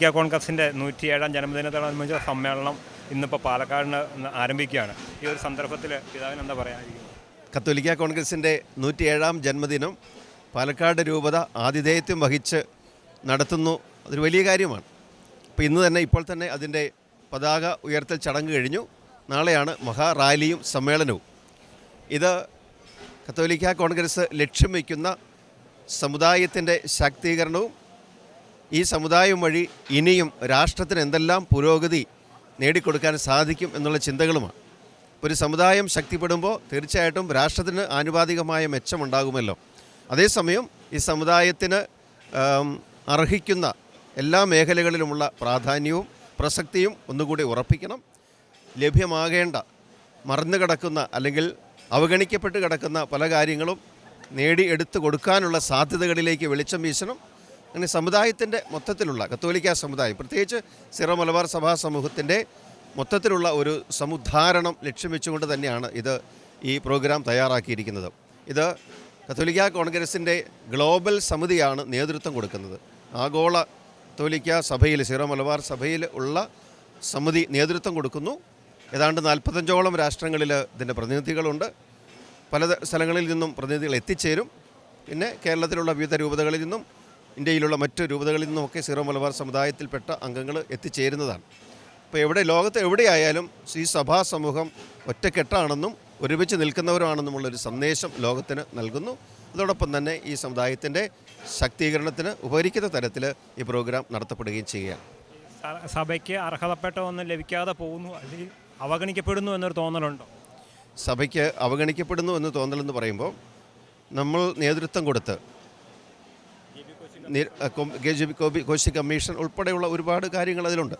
കോൺഗ്രസിൻ്റെ 107-ാം ജന്മദിനത്തോടനുബന്ധിച്ച സമ്മേളനം ഇന്നിപ്പോൾ പാലക്കാടിന് ആരംഭിക്കുകയാണ്. ഈ ഒരു സന്ദർഭത്തിൽ പിതാവിന് എന്താ പറയാനിരിക്കുന്നത്? കത്തോലിക്ക കോൺഗ്രസിൻ്റെ 107-ാം ജന്മദിനം പാലക്കാട് രൂപത ആതിഥേയത്വം വഹിച്ച് നടത്തുന്നു. അതൊരു വലിയ കാര്യമാണ്. അപ്പോൾ ഇപ്പോൾ തന്നെ അതിൻ്റെ പതാക ഉയർത്തൽ ചടങ്ങ് കഴിഞ്ഞു. നാളെയാണ് മഹാറാലിയും സമ്മേളനവും. ഇത് കത്തോലിക്ക കോൺഗ്രസ് ലക്ഷ്യം വയ്ക്കുന്ന സമുദായത്തിൻ്റെ ശാക്തീകരണവും ഈ സമുദായം വഴി ഇനിയും രാഷ്ട്രത്തിന് എന്തെല്ലാം പുരോഗതി നേടിക്കൊടുക്കാൻ സാധിക്കും എന്നുള്ള ചിന്തകളുമാണ്. ഒരു സമുദായം ശക്തിപ്പെടുമ്പോൾ തീർച്ചയായിട്ടും രാഷ്ട്രത്തിന് ആനുപാതികമായ മെച്ചമുണ്ടാകുമല്ലോ. അതേസമയം ഈ സമുദായത്തിന് അർഹിക്കുന്ന എല്ലാ മേഖലകളിലുമുള്ള പ്രാധാന്യവും പ്രസക്തിയും ഒന്നുകൂടി ഉറപ്പിക്കണം. ലഭ്യമാകേണ്ട മറന്നു കിടക്കുന്ന അല്ലെങ്കിൽ അവഗണിക്കപ്പെട്ട് കിടക്കുന്ന പല കാര്യങ്ങളും നേടിയെടുത്ത് കൊടുക്കാനുള്ള സാധ്യതകളിലേക്ക് വെളിച്ചം വീശണം. അങ്ങനെ സമുദായത്തിൻ്റെ മൊത്തത്തിലുള്ള കത്തോലിക്ക സമുദായം, പ്രത്യേകിച്ച് സിറോ മലബാർ സഭാ സമൂഹത്തിൻ്റെ മൊത്തത്തിലുള്ള ഒരു സമുദ്ധാരണം ലക്ഷ്യം വെച്ചുകൊണ്ട് തന്നെയാണ് ഈ പ്രോഗ്രാം തയ്യാറാക്കിയിരിക്കുന്നത്. ഇത് കത്തോലിക്ക കോൺഗ്രസിൻ്റെ ഗ്ലോബൽ സമിതിയാണ് നേതൃത്വം കൊടുക്കുന്നത്. ആഗോള കത്തോലിക്ക സഭയിൽ, സിറോ മലബാർ സഭയിൽ ഉള്ള സമിതി നേതൃത്വം കൊടുക്കുന്നു. ഏതാണ്ട് 45ഓളം രാഷ്ട്രങ്ങളിൽ ഇതിൻ്റെ പ്രതിനിധികളുണ്ട്. പല സ്ഥലങ്ങളിൽ നിന്നും പ്രതിനിധികൾ എത്തിച്ചേരും. പിന്നെ കേരളത്തിലുള്ള വിവിധ രൂപതകളിൽ നിന്നും ഇന്ത്യയിലുള്ള മറ്റ് രൂപതകളിൽ നിന്നുമൊക്കെ സിറോ മലബാർ സമുദായത്തിൽപ്പെട്ട അംഗങ്ങൾ എത്തിച്ചേരുന്നതാണ്. അപ്പോൾ ലോകത്ത് എവിടെയായാലും ഈ സഭാ സമൂഹം ഒറ്റക്കെട്ടാണെന്നും ഒരുമിച്ച് നിൽക്കുന്നവരാണെന്നുമുള്ളൊരു സന്ദേശം ലോകത്തിന് നൽകുന്നു. അതോടൊപ്പം തന്നെ ഈ സമുദായത്തിൻ്റെ ശാക്തീകരണത്തിന് ഉപകരിക്കുന്ന തരത്തിൽ ഈ പ്രോഗ്രാം നടത്തപ്പെടുകയും ചെയ്യുകയാണ്. സഭയ്ക്ക് അർഹതപ്പെട്ട ഒന്നും ലഭിക്കാതെ പോകുന്നു, അല്ലെങ്കിൽ അവഗണിക്കപ്പെടുന്നു എന്നൊരു തോന്നലുണ്ടോ? സഭയ്ക്ക് അവഗണിക്കപ്പെടുന്നു എന്ന് തോന്നലെന്ന് പറയുമ്പോൾ നമ്മൾ നേതൃത്വം കൊടുത്ത് കോശി കമ്മീഷൻ ഉൾപ്പെടെയുള്ള ഒരുപാട് കാര്യങ്ങൾ അതിലുണ്ട്.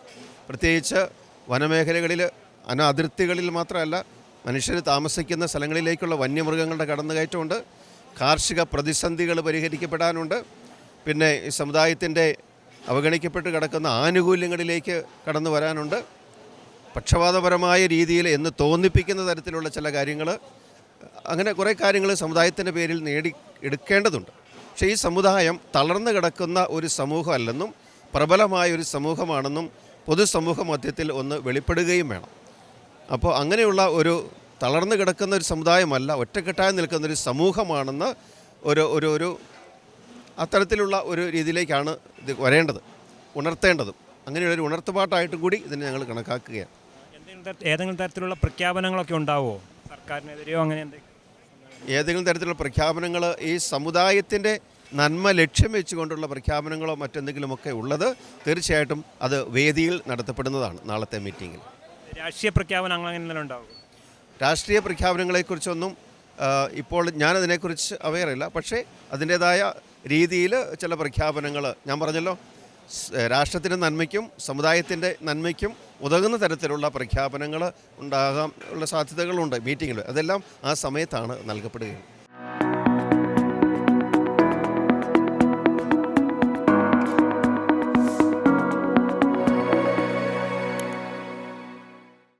പ്രത്യേകിച്ച് വനമേഖലകളിൽ, അതിർത്തികളിൽ മാത്രമല്ല, മനുഷ്യർ താമസിക്കുന്ന സ്ഥലങ്ങളിലേക്കുള്ള വന്യമൃഗങ്ങളുടെ കടന്നുകയറ്റമുണ്ട്. കാർഷിക പ്രതിസന്ധികൾ പരിഹരിക്കപ്പെടാനുണ്ട്. പിന്നെ ഈ സമുദായത്തിൻ്റെ അവഗണിക്കപ്പെട്ട് കിടക്കുന്ന ആനുകൂല്യങ്ങളിലേക്ക് കടന്നു വരാനുണ്ട്. പക്ഷപാതപരമായ രീതിയിൽ എന്ന് തോന്നിപ്പിക്കുന്ന തരത്തിലുള്ള ചില കാര്യങ്ങൾ, അങ്ങനെ കുറേ കാര്യങ്ങൾ സമുദായത്തിൻ്റെ പേരിൽ എടുക്കേണ്ടതുണ്ട്. പക്ഷേ ഈ സമുദായം തളർന്നു കിടക്കുന്ന ഒരു സമൂഹമല്ലെന്നും പ്രബലമായ ഒരു സമൂഹമാണെന്നും പൊതുസമൂഹ മധ്യത്തിൽ ഒന്ന് വെളിപ്പെടുകയും വേണം. അപ്പോൾ അങ്ങനെയുള്ള ഒരു തളർന്നു കിടക്കുന്ന ഒരു സമുദായമല്ല, ഒറ്റക്കെട്ടായി നിൽക്കുന്നൊരു സമൂഹമാണെന്ന് ഒരു അത്തരത്തിലുള്ള ഒരു രീതിയിലേക്കാണ് ഇത് വരേണ്ടത്, ഉണർത്തേണ്ടതും. അങ്ങനെയുള്ളൊരു ഉണർത്തുപാട്ടായിട്ടും കൂടി ഇതിനെ ഞങ്ങൾ കണക്കാക്കുകയാണ്. ഏതെങ്കിലും തരത്തിലുള്ള പ്രഖ്യാപനങ്ങളൊക്കെ ഉണ്ടാവുമോ സർക്കാരിനെതിരെയോ? അങ്ങനെ ഏതെങ്കിലും തരത്തിലുള്ള പ്രഖ്യാപനങ്ങൾ ഈ സമുദായത്തിൻ്റെ നന്മ ലക്ഷ്യം വെച്ചുകൊണ്ടുള്ള പ്രഖ്യാപനങ്ങളോ മറ്റെന്തെങ്കിലുമൊക്കെ ഉള്ളത് തീർച്ചയായിട്ടും അത് വേദിയിൽ നടത്തപ്പെടുന്നതാണ്. നാളത്തെ മീറ്റിങ്ങിൽ രാഷ്ട്രീയ പ്രഖ്യാപനം അങ്ങനെ ഉണ്ടാവും. രാഷ്ട്രീയ പ്രഖ്യാപനങ്ങളെക്കുറിച്ചൊന്നും ഇപ്പോൾ ഞാനതിനെക്കുറിച്ച് അവെയറില്ല. പക്ഷേ അതിൻ്റേതായ രീതിയിൽ ചില പ്രഖ്യാപനങ്ങൾ, ഞാൻ പറഞ്ഞല്ലോ, രാഷ്ട്രത്തിൻ്റെ നന്മയ്ക്കും സമുദായത്തിൻ്റെ നന്മയ്ക്കും ഉതകുന്ന തരത്തിലുള്ള പ്രഖ്യാപനങ്ങൾ ഉണ്ടാകാൻ ഉള്ള സാധ്യതകളുണ്ട് മീറ്റിങ്ങിൽ. അതെല്ലാം ആ സമയത്താണ് നൽകപ്പെടുകയും.